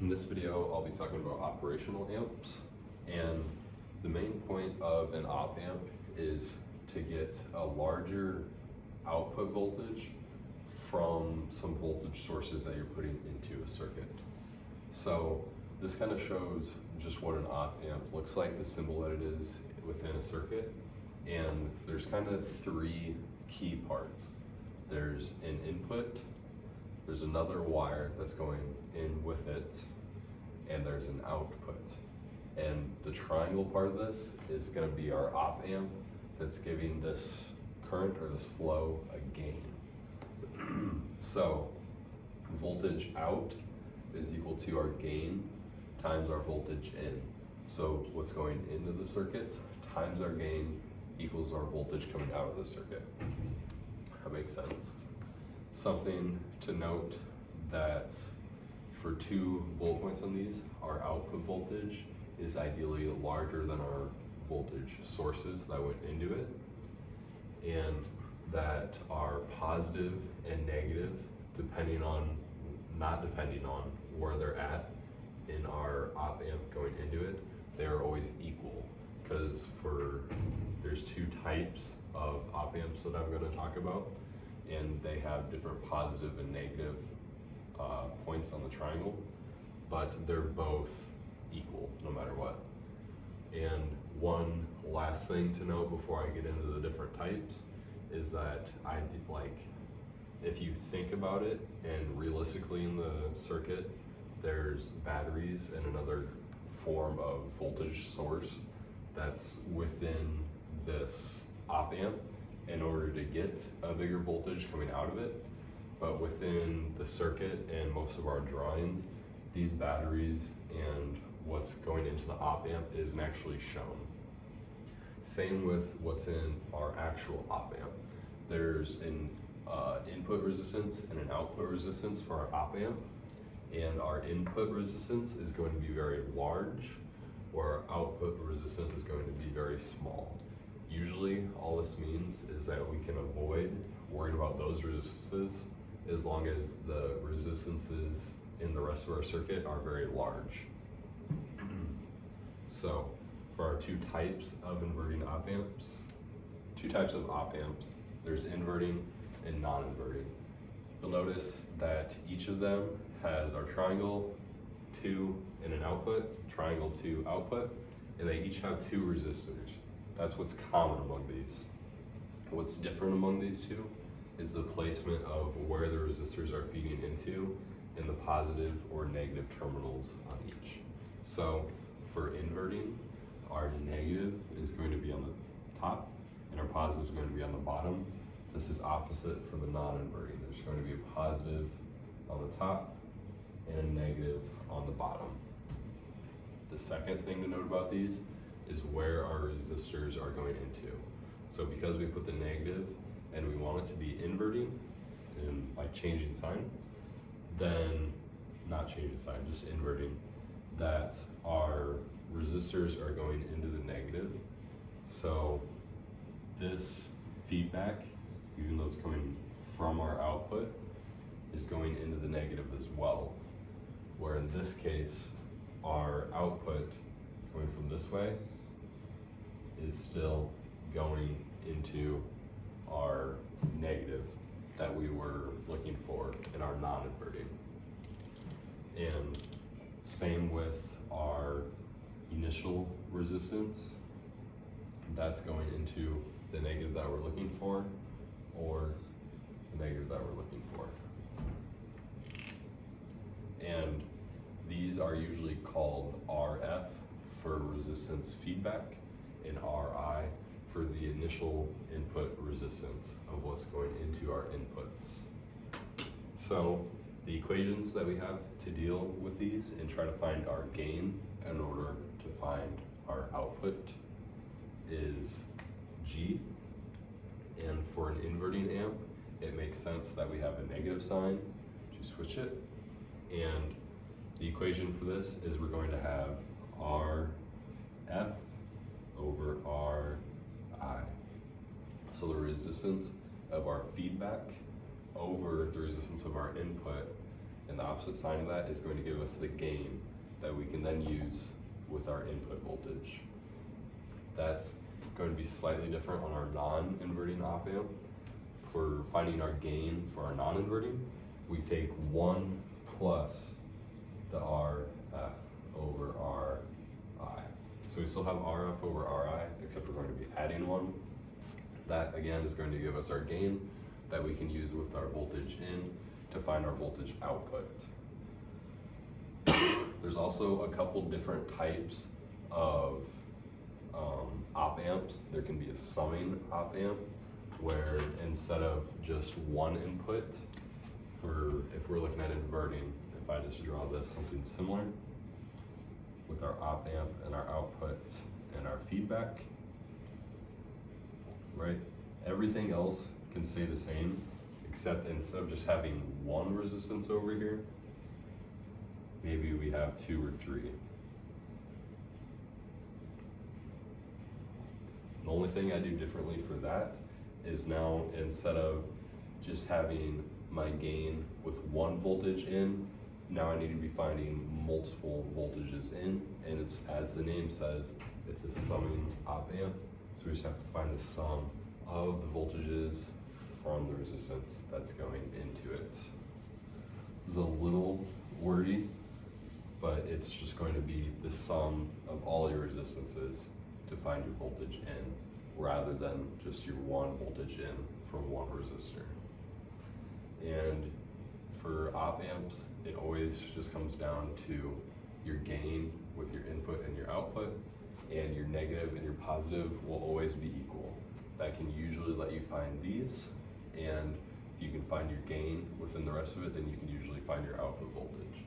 In this video, I'll be talking about operational amps, and the main point of an op amp is to get a larger output voltage from some voltage sources that you're putting into a circuit. So this kind of shows just what an op amp looks like, the symbol that it is within a circuit, and there's kind of three key parts. There's an input, there's another wire that's going in with it, and there's an output. And the triangle part of this is going to be our op amp that's giving this current or this flow a gain. So voltage out is equal to our gain times our voltage in. So what's going into the circuit times our gain equals our voltage coming out of the circuit. That makes sense. Something to note that for two bullet points on these, our output voltage is ideally larger than our voltage sources that went into it, and that our positive and negative, not depending on where they're at in our op amp going into it, they're always equal. Because there's two types of op amps that I'm going to talk about, and they have different positive and negative points on the triangle, but they're both equal no matter what. And one last thing to note before I get into the different types is that if you think about it, and realistically in the circuit, there's batteries and another form of voltage source that's within this op amp in order to get a bigger voltage coming out of it. But within the circuit and most of our drawings, these batteries and what's going into the op amp isn't actually shown. Same with what's in our actual op amp. There's an input resistance and an output resistance for our op amp, and our input resistance is going to be very large, where our output resistance is going to be very small. Usually all this means is that we can avoid worrying about those resistances as long as the resistances in the rest of our circuit are very large. So for our two types of inverting op amps, there's inverting and non-inverting. You'll notice that each of them has our triangle 2 in an output, triangle 2 output, and they each have two resistors. That's what's common among these. What's different among these two is the placement of where the resistors are feeding into and the positive or negative terminals on each. So for inverting, our negative is going to be on the top and our positive is going to be on the bottom. This is opposite for the non-inverting. There's going to be a positive on the top and a negative on the bottom. The second thing to note about these is where our resistors are going into. So because we put the negative and we want it to be inverting, and like changing sign, then not changing sign, just inverting, that our resistors are going into the negative. So this feedback, even though it's coming from our output, is going into the negative as well. Where in this case, our output going from this way is still going into our negative that we were looking for in our non-inverting. And same with our initial resistance, that's going into the negative that we're looking for or the negative that we're looking for. And these are usually called RF for resistance feedback and RI for the initial input resistance of what's going into our inputs. So the equations that we have to deal with these and try to find our gain in order to find our output is G. And for an inverting amp, it makes sense that we have a negative sign to switch it. And the equation for this is we're going to have RF over RI. So the resistance of our feedback over the resistance of our input and the opposite sign of that is going to give us the gain that we can then use with our input voltage. That's going to be slightly different on our non-inverting op amp. For finding our gain for our non-inverting, we take 1 plus the RF over RI. So we still have RF over RI, except we're going to be adding 1. That again is going to give us our gain that we can use with our voltage in to find our voltage output. There's also a couple different types of op amps. There can be a summing op amp where instead of just one input, if we're looking at inverting, if I just draw this, something similar with our op amp and our output and our feedback, right? Everything else can stay the same, except instead of just having one resistance over here, maybe we have 2 or 3. The only thing I do differently for that is now instead of just having my gain with 1 voltage in, now I need to be finding multiple voltages in, and it's, as the name says, it's a summing op amp. So we just have to find the sum of the voltages from the resistance that's going into it. This is a little wordy, but it's just going to be the sum of all your resistances to find your voltage in, rather than just your 1 voltage in from 1 resistor. And for op amps, it always just comes down to your gain with your input and your output, and your negative and your positive will always be equal. That can usually let you find these, and if you can find your gain within the rest of it, then you can usually find your output voltage.